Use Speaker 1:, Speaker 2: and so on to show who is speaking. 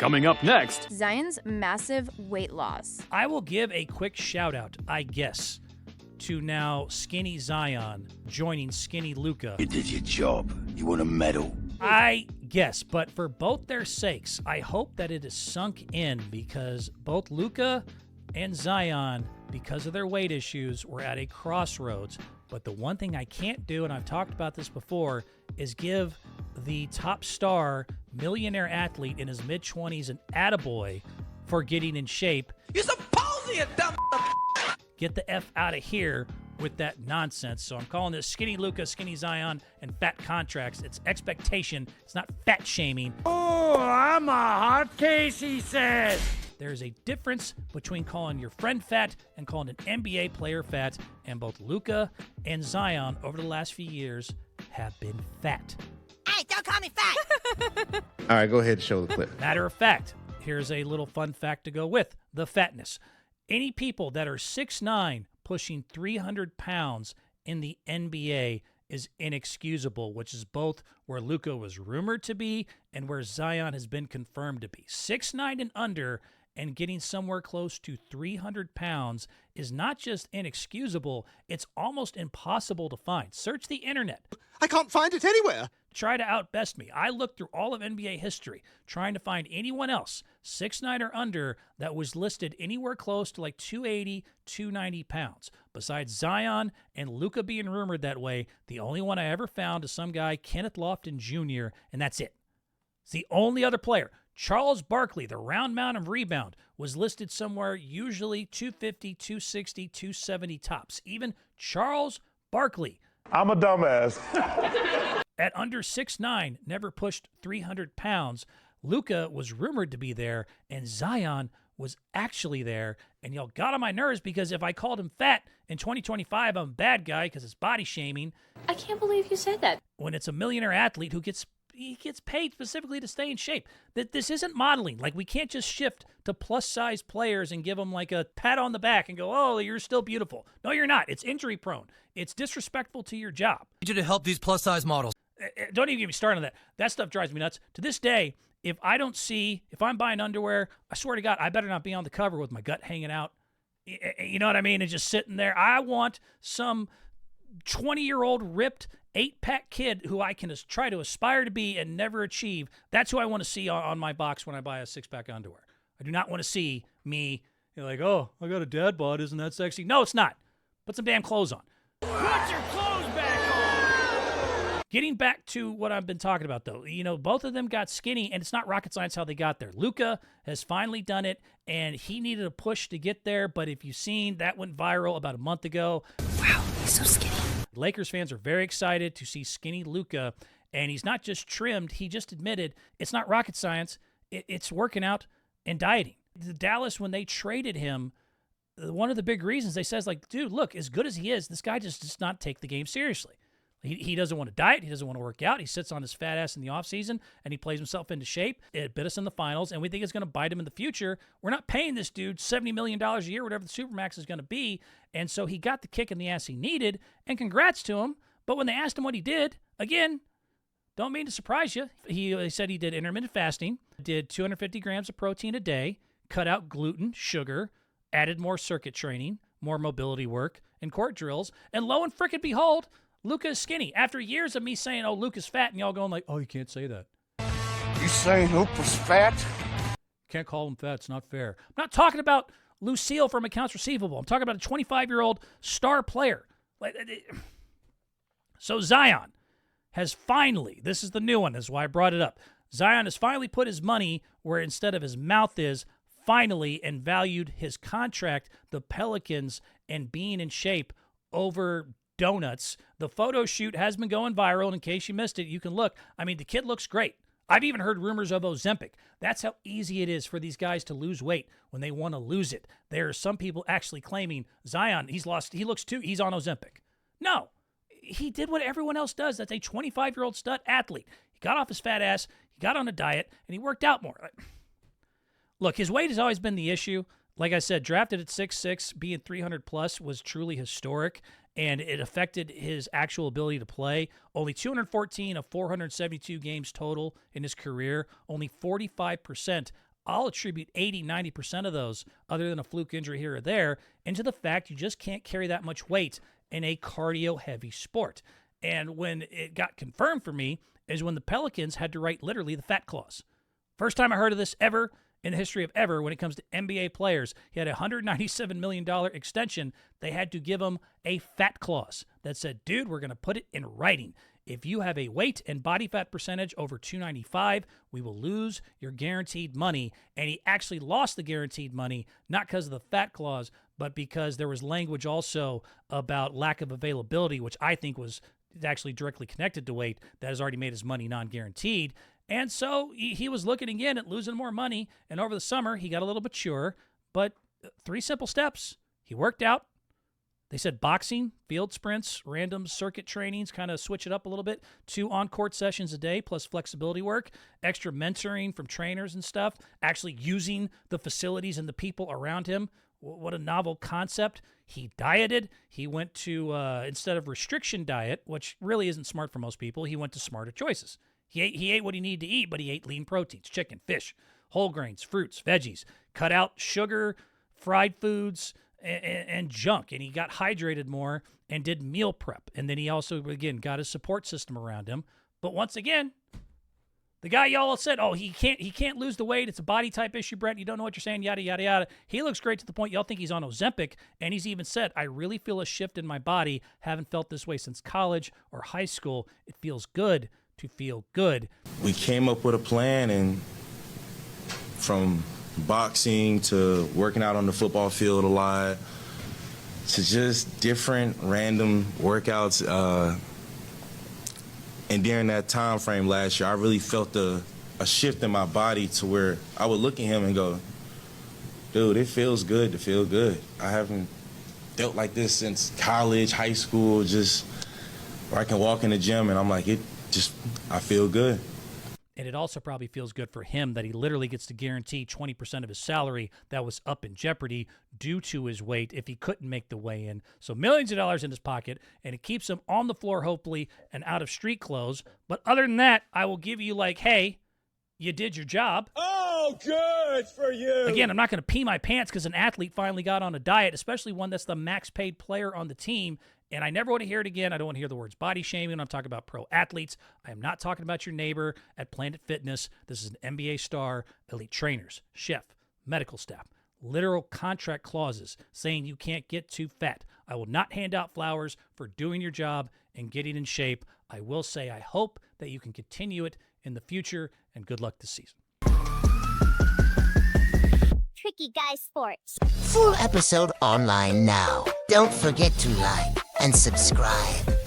Speaker 1: Coming up next,
Speaker 2: Zion's massive weight loss.
Speaker 3: I will give a quick shout out, I guess, to now skinny Zion joining skinny Luka.
Speaker 4: You did your job. You want a medal?
Speaker 3: I guess, but for both their sakes, I hope that it is sunk in because both Luka and Zion, because of their weight issues, were at a crossroads. But the one thing I can't do, and I've talked about this before, is give the top star millionaire athlete in his mid-20s an attaboy for getting in shape.
Speaker 4: You're supposed to, you dumb.
Speaker 3: Get the F out of here with that nonsense. So I'm calling this skinny Luka, skinny Zion, and fat contracts. It's expectation. It's not fat shaming.
Speaker 5: Oh, I'm a hot case, he says.
Speaker 3: There's a difference between calling your friend fat and calling an NBA player fat, and both Luka and Zion over the last few years have been fat.
Speaker 6: Hey, don't call me fat!
Speaker 7: All right, go ahead and show the clip.
Speaker 3: Matter of fact, here's a little fun fact to go with the fatness. Any people that are 6'9", pushing 300 pounds in the NBA is inexcusable, which is both where Luka was rumored to be and where Zion has been confirmed to be. 6'9" and under and getting somewhere close to 300 pounds is not just inexcusable, it's almost impossible to find. Search the internet.
Speaker 8: I can't find it anywhere.
Speaker 3: Try to outbest me. I looked through all of NBA history trying to find anyone else 6'9" or under that was listed anywhere close to like 280, 290 pounds. Besides Zion and Luka being rumored that way, the only one I ever found is some guy, Kenneth Lofton Jr., and that's it. It's the only other player. Charles Barkley, the round mound of rebound, was listed somewhere usually 250, 260, 270 tops. Even Charles Barkley.
Speaker 5: I'm a dumbass.
Speaker 3: At under 6'9", never pushed 300 pounds. Luka was rumored to be there, and Zion was actually there. And y'all got on my nerves because if I called him fat in 2025, I'm a bad guy because it's body shaming.
Speaker 2: I can't believe you said that.
Speaker 3: When it's a millionaire athlete who gets paid specifically to stay in shape. That this isn't modeling. Like, we can't just shift to plus-size players and give them like a pat on the back and go, oh, you're still beautiful. No, you're not. It's injury-prone. It's disrespectful to your job.
Speaker 9: I need you to help these plus-size models.
Speaker 3: Don't even get me started on that. That stuff drives me nuts. To this day, if I'm buying underwear, I swear to God, I better not be on the cover with my gut hanging out. You know what I mean? And just sitting there. I want some 20-year-old ripped 8-pack kid who I can try to aspire to be and never achieve. That's who I want to see on my box when I buy a 6-pack underwear. I do not want to see me like, oh, I got a dad bod. Isn't that sexy? No, it's not. Put some damn clothes on.
Speaker 5: Put your clothes back on!
Speaker 3: Getting back to what I've been talking about, though, both of them got skinny, and it's not rocket science how they got there. Luka has finally done it, and he needed a push to get there, but if you've seen, that went viral about a month ago.
Speaker 6: Wow, he's so skinny.
Speaker 3: Lakers fans are very excited to see skinny Luka, and he's not just trimmed. He just admitted it's not rocket science. It's working out and dieting. The Dallas, when they traded him, one of the big reasons they says, like, dude, look, as good as he is, this guy just does not take the game seriously. He doesn't want to diet. He doesn't want to work out. He sits on his fat ass in the offseason, and he plays himself into shape. It bit us in the finals, and we think it's going to bite him in the future. We're not paying this dude $70 million a year, whatever the Supermax is going to be. And so he got the kick in the ass he needed, and congrats to him. But when they asked him what he did, again, don't mean to surprise you. He said he did intermittent fasting, did 250 grams of protein a day, cut out gluten, sugar, added more circuit training, more mobility work, and court drills. And lo and frickin' behold, Luka is skinny. After years of me saying, oh, Luka's fat, and y'all going like, oh, you can't say that.
Speaker 8: You saying Luka's fat?
Speaker 3: Can't call him fat. It's not fair. I'm not talking about Lucille from Accounts Receivable. I'm talking about a 25-year-old star player. So Zion has finally, this is the new one, this is why I brought it up. Zion has finally put his money where instead of his mouth is, finally, and valued his contract, the Pelicans, and being in shape over donuts. The photo shoot has been going viral, and in case you missed it, you can look. I mean, the kid looks great. I've even heard rumors of Ozempic. That's how easy it is for these guys to lose weight when they want to lose it. There are some people actually claiming Zion, he's on Ozempic. No, he did what everyone else does. That's a 25-year-old stud athlete. He got off his fat ass, he got on a diet, and he worked out more. Look, his weight has always been the issue. Like I said, drafted at 6'6", being 300 plus was truly historic, and it affected his actual ability to play. Only 214 of 472 games total in his career. Only 45% I'll attribute 80-90% of those, other than a fluke injury here or there, into the fact you just can't carry that much weight in a cardio-heavy sport. And when it got confirmed for me is when the Pelicans had to write literally the fat clause. First time I heard of this ever in the history of ever when it comes to NBA players. He had a $197 million extension. They had to give him a fat clause that said, dude, we're going to put it in writing. If you have a weight and body fat percentage over 295, we will lose your guaranteed money. And he actually lost the guaranteed money, not because of the fat clause, but because there was language also about lack of availability, which I think was actually directly connected to weight, that has already made his money non-guaranteed. And so he was looking again at losing more money. And over the summer, he got a little mature. But 3 simple steps. He worked out. They said boxing, field sprints, random circuit trainings, kind of switch it up a little bit. 2 on-court sessions a day plus flexibility work, extra mentoring from trainers and stuff, actually using the facilities and the people around him. What a novel concept. He dieted. He went to, instead of restriction diet, which really isn't smart for most people, he went to smarter choices. He ate what he needed to eat, but he ate lean proteins, chicken, fish, whole grains, fruits, veggies, cut out sugar, fried foods, and junk, and he got hydrated more and did meal prep. And then he also, again, got his support system around him. But once again, the guy y'all said, oh, he can't lose the weight. It's a body type issue, Brett. You don't know what you're saying, yada, yada, yada. He looks great to the point y'all think he's on Ozempic, and he's even said, I really feel a shift in my body. Haven't felt this way since college or high school. It feels good to feel good.
Speaker 1: We came up with a plan, and from boxing to working out on the football field a lot to just different random workouts. And during that time frame last year, I really felt a shift in my body to where I would look at him and go, dude, it feels good to feel good. I haven't felt like this since college, high school, just where I can walk in the gym and I'm like, I feel good.
Speaker 3: And it also probably feels good for him that he literally gets to guarantee 20% of his salary that was up in jeopardy due to his weight if he couldn't make the weigh-in. So millions of dollars in his pocket, and it keeps him on the floor, hopefully, and out of street clothes. But other than that, I will give you like, hey, you did your job.
Speaker 5: Oh, good for you.
Speaker 3: Again, I'm not going to pee my pants because an athlete finally got on a diet, especially one that's the max paid player on the team. And I never want to hear it again. I don't want to hear the words body shaming when I'm talking about pro athletes. I am not talking about your neighbor at Planet Fitness. This is an NBA star, elite trainers, chef, medical staff, literal contract clauses saying you can't get too fat. I will not hand out flowers for doing your job and getting in shape. I will say I hope that you can continue it in the future, and good luck this season.
Speaker 6: Tricky Guy Sports.
Speaker 7: Full episode online now. Don't forget to like and subscribe.